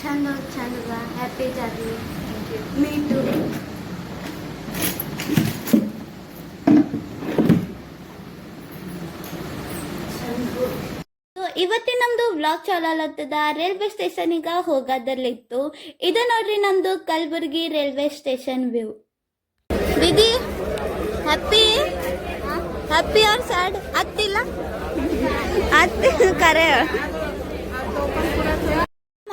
ಚಂದ ಚಂದ happy ಜಾರ್ನಿ. Me to. ಇವತ್ತಿನ ನಮ್ದು ವ್ಲಾಗ್ ಚಾಲತ್ತದ ರೈಲ್ವೆ ಸ್ಟೇಷನ್ಗ ಹೋಗೋದ್ರಲ್ಲಿತ್ತು. ಇದು ನೋಡ್ರಿ ನಮ್ದು ಕಲಬುರ್ಗಿ ರೈಲ್ವೆ ಸ್ಟೇಷನ್ ವ್ಯೂ. ದೀದಿ ಹ್ಯಾಪಿ ಹ್ಯಾಪಿ ಆರ್ ಸ್ಯಾಡ್ ಆಗ್ತಿಲ್ಲ ಕರೆ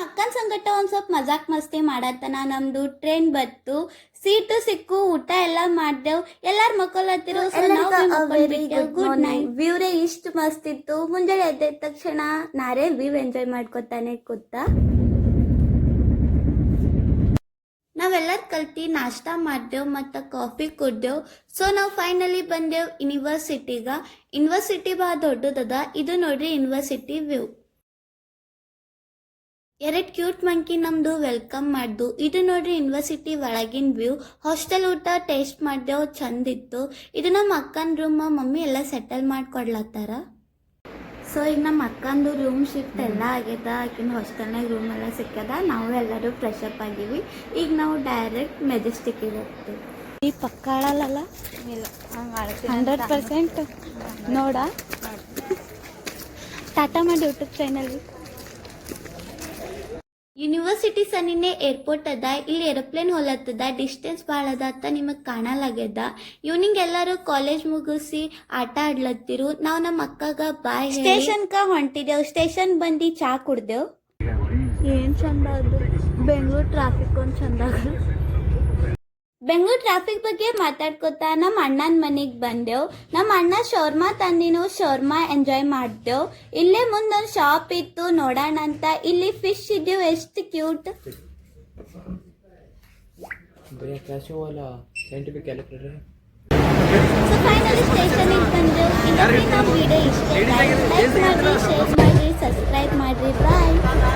ಅಕ್ಕನ ಸಂಗಟ ಒಂದ್ ಸ್ವಲ್ಪ ಮಜಾಕ್ ಮಸ್ತಿ ಮಾಡತ್ತನ. ನಮ್ದು ಟ್ರೈನ್ ಬತ್ತು, ಸೀಟು ಸಿಕ್ಕು, ಊಟ ಎಲ್ಲ ಮಾಡ್ದೇವ್, ಎಲ್ಲಾರು ಮಕ್ಕೊಳತ್ತಿರು. Good night. ವ್ಯೂರೇ ಇಷ್ಟು ಮಸ್ತ್ ಇತ್ತು. ಮುಂಜಾನೆ ಎದ್ದ ತಕ್ಷಣ ನಾರೇ ವ್ಯೂ ಎಂಜಾಯ್ ಮಾಡ್ಕೊತಾನೆ ಕೂತ. ನಾವೆಲ್ಲರೂ ಕಲ್ತಿ ನಾಷ್ಟಾ ಮಾಡ್ದೇವ್ ಮತ್ತು ಕಾಫಿ ಕುಡ್ದೇವ್. ಸೊ ನಾವು ಫೈನಲಿ ಬಂದೇವ್ ಯೂನಿವರ್ಸಿಟಿಗ. ಯೂನಿವರ್ಸಿಟಿ ಭಾಳ ದೊಡ್ಡದದ. ಇದು ನೋಡ್ರಿ ಯೂನಿವರ್ಸಿಟಿ ವ್ಯೂ. ಎರಡು ಕ್ಯೂಟ್ ಮಂಕಿ ನಮ್ದು ವೆಲ್ಕಮ್ ಮಾಡ್ದು. ಇದು ನೋಡ್ರಿ ಯೂನಿವರ್ಸಿಟಿ ಒಳಗಿನ ವ್ಯೂ. ಹಾಸ್ಟೆಲ್ ಊಟ ಟೇಸ್ಟ್ ಮಾಡ್ದೇವ್, ಚಂದಿತ್ತು. ಇದು ನಮ್ಮ ಅಕ್ಕನ ರೂಮ್. ಮಮ್ಮಿ ಎಲ್ಲ ಸೆಟಲ್ ಮಾಡ್ಕೊಡ್ಲತ್ತಾರ. ಸೊ ಈಗ ನಮ್ಮ ಅಕ್ಕಂದು ರೂಮ್ ಶಿಫ್ಟ್ ಎಲ್ಲ ಆಗ್ಯದ. ಆಕಿನ ಹಾಸ್ಟೆಲ್ನಾಗ ರೂಮ್ ಎಲ್ಲ ಸಿಕ್ಕದ. ನಾವು ಎಲ್ಲರೂ ಫ್ರೆಶ್ ಅಪ್ ಆಗಿವಿ. ಈಗ ನಾವು ಡೈರೆಕ್ಟ್ ಮೆಜೆಸ್ಟಿಕ್ಕಿಗೆ ಹೋಗ್ತೀವಿ. ಈ ಪಕ್ಕಾಳಲ್ಲ 100% ನೋಡ ಟಾಟಾ ಮಾಡಿ ಯೂಟ್ಯೂಬ್ ಚಾನಲ್ಗೆ. ಯೂನಿವರ್ಸಿಟಿ ಸನಿನೇ ಏರ್ಪೋರ್ಟ್ ಅದ. ಇಲ್ಲಿ ಏರೋಪ್ಲೇನ್ ಹೊಲತ್ತದ. ಡಿಸ್ಟೆನ್ಸ್ ಭಾಳ ಅದ ಅಂತ ನಿಮಗೆ ಕಾಣಲಾಗ್ಯದ. ಈವ್ನಿಂಗ್ ಎಲ್ಲರೂ ಕಾಲೇಜ್ ಮುಗಿಸಿ ಆಟ ಆಡ್ಲತ್ತಿರು. ನಾವು ನಮ್ಮ ಅಕ್ಕಗ ಬಾಯ್ ಸ್ಟೇಷನ್ಕ ಹೊಂಟಿದ್ದೇವು. ಸ್ಟೇಷನ್ ಬಂದು ಚಾ ಕುಡ್ದೇವು. ಏನು ಚಂದ ಅದು ಬೆಂಗಳೂರು ಟ್ರಾಫಿಕ್. ಒಂದು ಚಂದ ಬೆಂಗಳೂರು ಟ್ರಾಫಿಕ್ ಬಗ್ಗೆ ಮಾತಾಡ್ಕೊತಾ ನಮ್ಮ ಅಣ್ಣನ ಮನೆಗೆ ಬಂದೆವು. ನಮ್ಮ ಅಣ್ಣ ಶೌರ್ಮಾ ತಂದಿನು. ಶೌರ್ಮಾ ಎಂಜಾಯ್ ಮಾಡ್ದೆವು. ಇಲ್ಲೇ ಮುಂದೊಂದು ಶಾಪ್ ಇತ್ತು, ನೋಡೋಣ ಅಂತ. ಇಲ್ಲಿ ಫಿಶ್ ಇದ್ದೀವಿ, ಎಷ್ಟು ಕ್ಯೂಟ್. ಸೊ ಫೈನಲಿ ಸ್ಟೇಷನಿಗೆ ಬಂದೆವು. ಇನ್ನೊಂದು ನಾವು ವಿಡಿಯೋ ಇಷ್ಟ ಲೈಕ್ ಮಾಡಿರಿ, ಶೇರ್ ಮಾಡಿರಿ, ಸಬ್ಸ್ಕ್ರೈಬ್ ಮಾಡಿರಿ. ಬಾಯ್.